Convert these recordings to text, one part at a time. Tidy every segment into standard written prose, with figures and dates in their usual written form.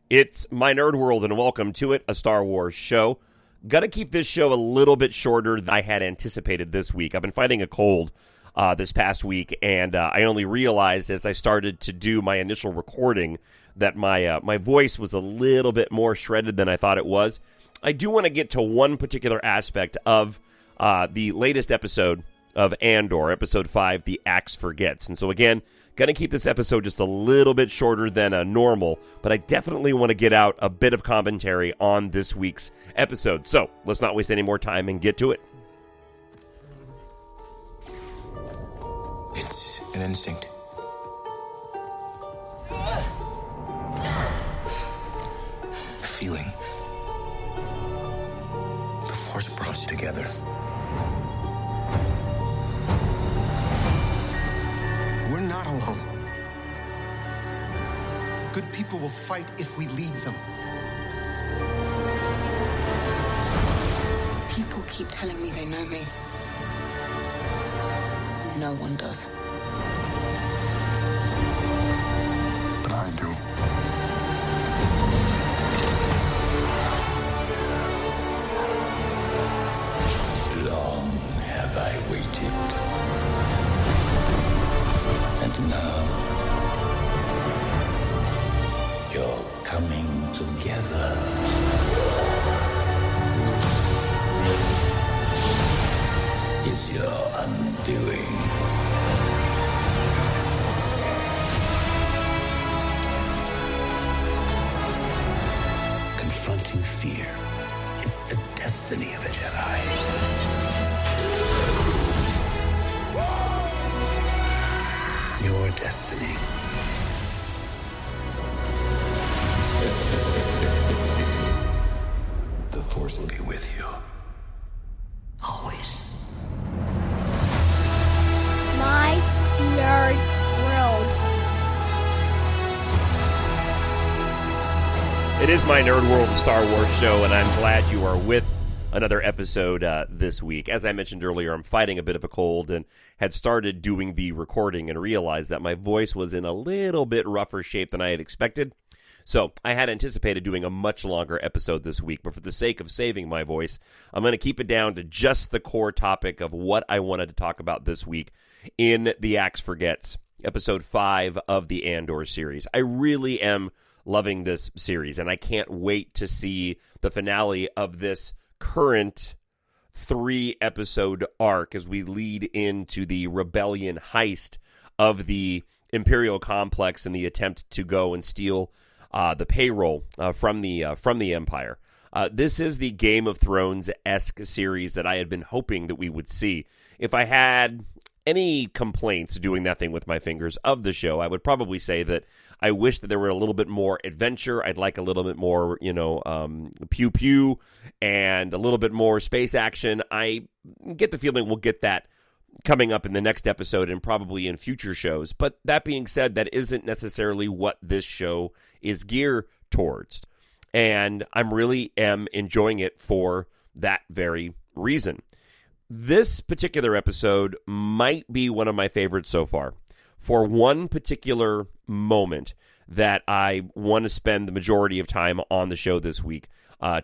It's my nerd world, and welcome to it, a Star Wars show. Gonna keep this show a little bit shorter than I had anticipated this week. I've been fighting a cold this past week, and I only realized as I started to do my initial recording that my voice was a little bit more shredded than I thought it was. I do want to get to one particular aspect of the latest episode of Andor, Episode 5, The Axe Forgets. And so again, going to keep this episode just a little bit shorter than normal, but I definitely want to get out a bit of commentary on this week's episode. So let's not waste any more time and get to it. It's an instinct. A feeling. The Force brought us together. We're not alone. Good people will fight if we lead them. People keep telling me they know me. No one does. But I do. Long have I waited. And now, you're coming together. Is your undoing. Confronting fear is the destiny of a Jedi. Your destiny. The Force will be with you. Always. My nerd world. It is my nerd world, the Star Wars show, and I'm glad you are with another episode this week. As I mentioned earlier, I'm fighting a bit of a cold and had started doing the recording and realized that my voice was in a little bit rougher shape than I had expected. So I had anticipated doing a much longer episode this week, but for the sake of saving my voice, I'm going to keep it down to just the core topic of what I wanted to talk about this week in The Axe Forgets, Episode 5 of the Andor series. I really am loving this series, and I can't wait to see the finale of this current 3-episode arc as we lead into the rebellion heist of the Imperial complex and the attempt to go and steal the payroll from the Empire. This is the Game of Thrones-esque series that I had been hoping that we would see. If I had any complaints, doing that thing with my fingers, of the show, I would probably say that I wish that there were a little bit more adventure. I'd like a little bit more, pew-pew and a little bit more space action. I get the feeling we'll get that coming up in the next episode and probably in future shows. But that being said, that isn't necessarily what this show is geared towards. And I really am enjoying it for that very reason. This particular episode might be one of my favorites so far, for one particular moment that I want to spend the majority of time on the show this week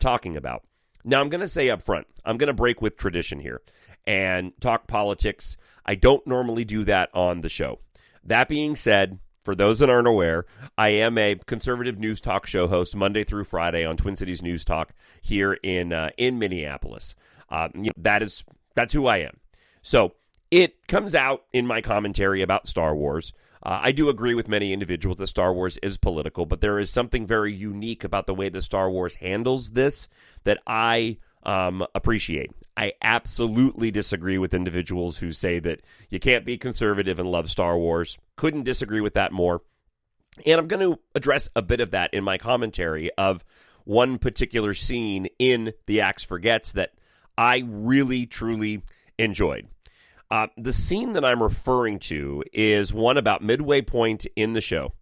talking about. Now, I'm going to say up front, I'm going to break with tradition here and talk politics. I don't normally do that on the show. That being said, for those that aren't aware, I am a conservative news talk show host Monday through Friday on Twin Cities News Talk here in Minneapolis. That's who I am. So it comes out in my commentary about Star Wars. I do agree with many individuals that Star Wars is political, but there is something very unique about the way that Star Wars handles this that I appreciate. I absolutely disagree with individuals who say that you can't be conservative and love Star Wars. Couldn't disagree with that more. And I'm going to address a bit of that in my commentary of one particular scene in The Axe Forgets that I really, truly enjoyed. The scene that I'm referring to is one about midway point in the show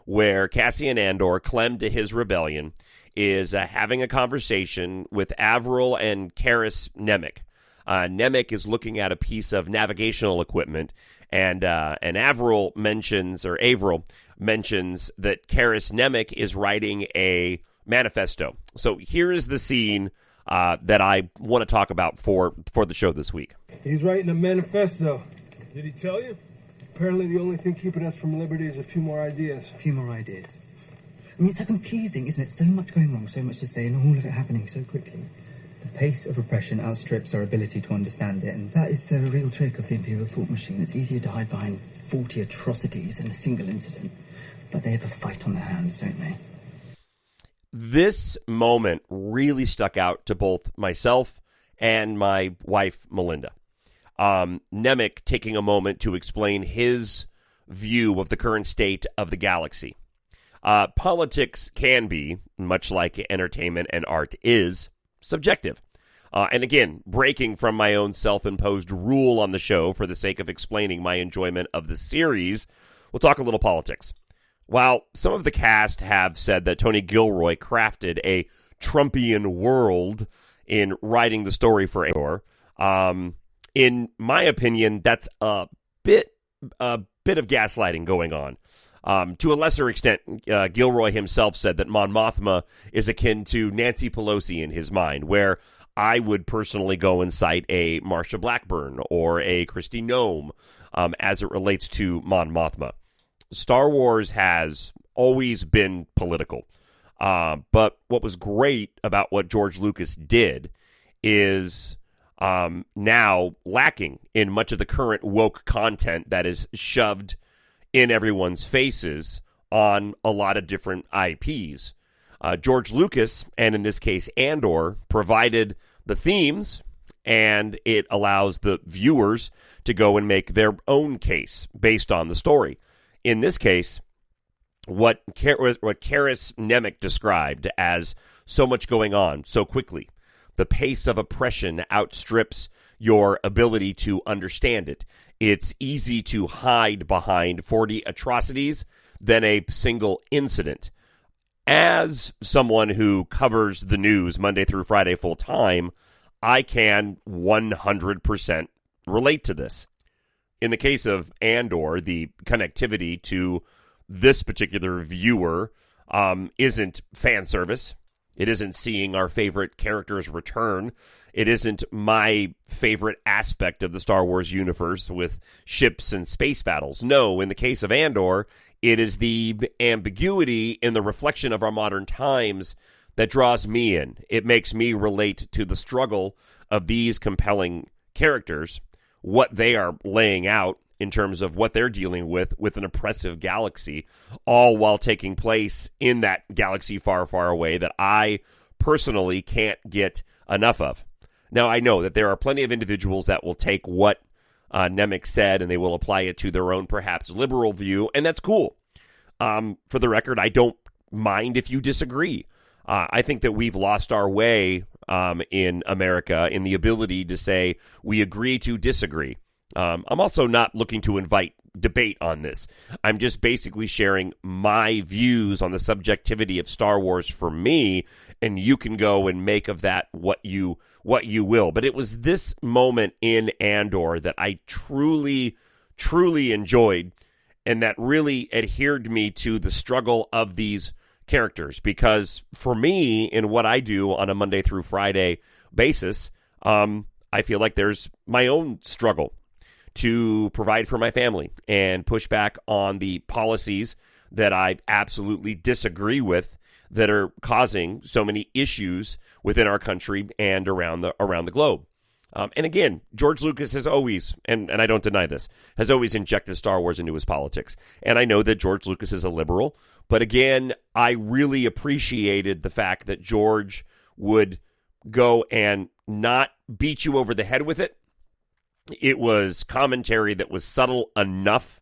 where Cassian Andor, clemmed to his rebellion, is having a conversation with Avril and Karis Nemik. Nemik is looking at a piece of navigational equipment, and Avril mentions mentions that Karis Nemec is writing a manifesto. So here is the scene that I want to talk about for the show this week. He's writing a manifesto. Did he tell you? Apparently the only thing keeping us from liberty is a few more ideas. A few more ideas. I mean, it's so confusing, isn't it? So much going wrong, so much to say, and all of it happening so quickly. The pace of repression outstrips our ability to understand it, and that is the real trick of the Imperial thought machine. It's easier to hide behind 40 atrocities in a single incident, but they have a fight on their hands, don't they? This moment really stuck out to both myself and my wife, Melinda. Nemec taking a moment to explain his view of the current state of the galaxy. Politics can be, much like entertainment and art is, subjective. And again, breaking from my own self-imposed rule on the show for the sake of explaining my enjoyment of the series, we'll talk a little politics. While some of the cast have said that Tony Gilroy crafted a Trumpian world in writing the story for Andor, in my opinion, that's a bit of gaslighting going on. To a lesser extent, Gilroy himself said that Mon Mothma is akin to Nancy Pelosi in his mind, where I would personally go and cite a Marsha Blackburn or a Kristi Noem as it relates to Mon Mothma. Star Wars has always been political, but what was great about what George Lucas did is now lacking in much of the current woke content that is shoved in everyone's faces on a lot of different IPs. George Lucas, and in this case Andor, provided the themes, and it allows the viewers to go and make their own case based on the story. In this case, what Karis Nemec described as so much going on so quickly, the pace of oppression outstrips your ability to understand it. It's easy to hide behind 40 atrocities than a single incident. As someone who covers the news Monday through Friday full time, I can 100% relate to this. In the case of Andor, the connectivity to this particular viewer isn't fan service. It isn't seeing our favorite characters return. It isn't my favorite aspect of the Star Wars universe with ships and space battles. No, in the case of Andor, it is the ambiguity in the reflection of our modern times that draws me in. It makes me relate to the struggle of these compelling characters, what they are laying out in terms of what they're dealing with an oppressive galaxy, all while taking place in that galaxy far, far away that I personally can't get enough of. Now, I know that there are plenty of individuals that will take what Nemec said and they will apply it to their own perhaps liberal view, and that's cool. For the record, I don't mind if you disagree. I think that we've lost our way in America in the ability to say we agree to disagree. I'm also not looking to invite debate on this. I'm just basically sharing my views on the subjectivity of Star Wars for me, and you can go and make of that what you will. But it was this moment in Andor that I truly, truly enjoyed, and that really adhered me to the struggle of these characters. Because for me, in what I do on a Monday through Friday basis, I feel like there's my own struggle to provide for my family and push back on the policies that I absolutely disagree with that are causing so many issues within our country and around the globe. And again, George Lucas has always, and I don't deny this, has always injected Star Wars into his politics. And I know that George Lucas is a liberal, but again, I really appreciated the fact that George would go and not beat you over the head with it. It was commentary that was subtle enough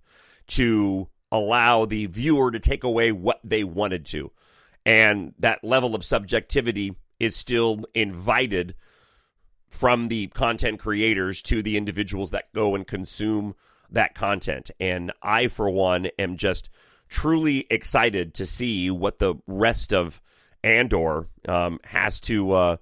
to allow the viewer to take away what they wanted to. And that level of subjectivity is still invited from the content creators to the individuals that go and consume that content. And I, for one, am just truly excited to see what the rest of Andor has to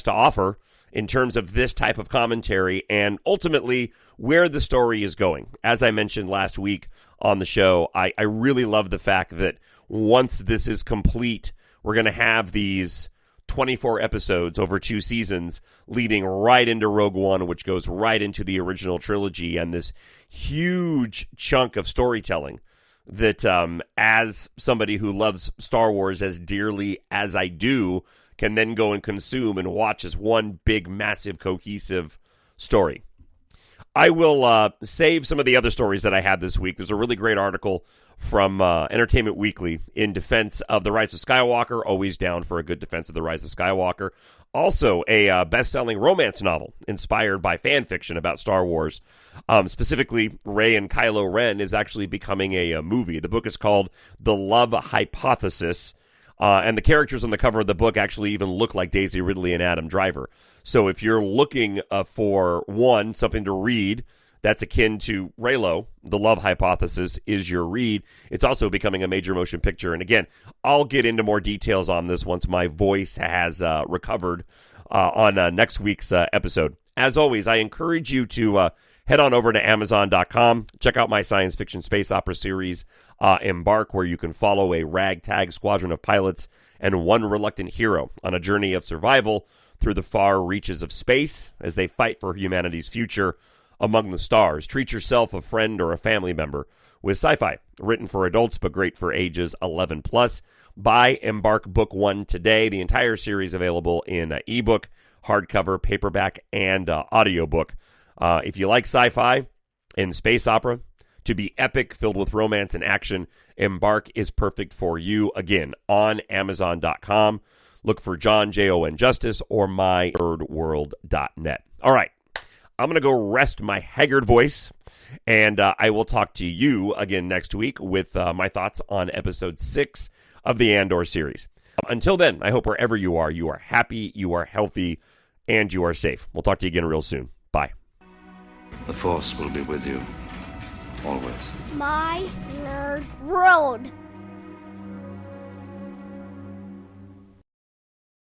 offer in terms of this type of commentary and ultimately where the story is going. As I mentioned last week on the show, I really love the fact that once this is complete, we're going to have these 24 episodes over 2 seasons leading right into Rogue One, which goes right into the original trilogy, and this huge chunk of storytelling that as somebody who loves Star Wars as dearly as I do, can then go and consume and watch as one big, massive, cohesive story. I will save some of the other stories that I had this week. There's a really great article from Entertainment Weekly in defense of The Rise of Skywalker. Always down for a good defense of The Rise of Skywalker. Also, a best-selling romance novel inspired by fan fiction about Star Wars. Specifically, Rey and Kylo Ren is actually becoming a movie. The book is called The Love Hypothesis. And the characters on the cover of the book actually even look like Daisy Ridley and Adam Driver. So if you're looking for something to read that's akin to Reylo, The Love Hypothesis is your read. It's also becoming a major motion picture. And again, I'll get into more details on this once my voice has recovered on next week's episode. As always, I encourage you to head on over to Amazon.com. Check out my science fiction space opera series, EMBARK, where you can follow a ragtag squadron of pilots and one reluctant hero on a journey of survival through the far reaches of space as they fight for humanity's future among the stars. Treat yourself, a friend, or a family member with sci-fi, written for adults but great for ages 11 plus. Buy EMBARK Book 1 today. The entire series available in ebook, hardcover, paperback, and audiobook. If you like sci-fi and space opera to be epic, filled with romance and action, EMBARK is perfect for you. Again, on Amazon.com. Look for Jon, Jon Justice, or mynerdworld.net. All right, I'm going to go rest my haggard voice, and I will talk to you again next week with my thoughts on Episode 6 of the Andor series. Until then, I hope wherever you are happy, you are healthy, and you are safe. We'll talk to you again real soon. Bye. The Force will be with you, always. My Nerd World.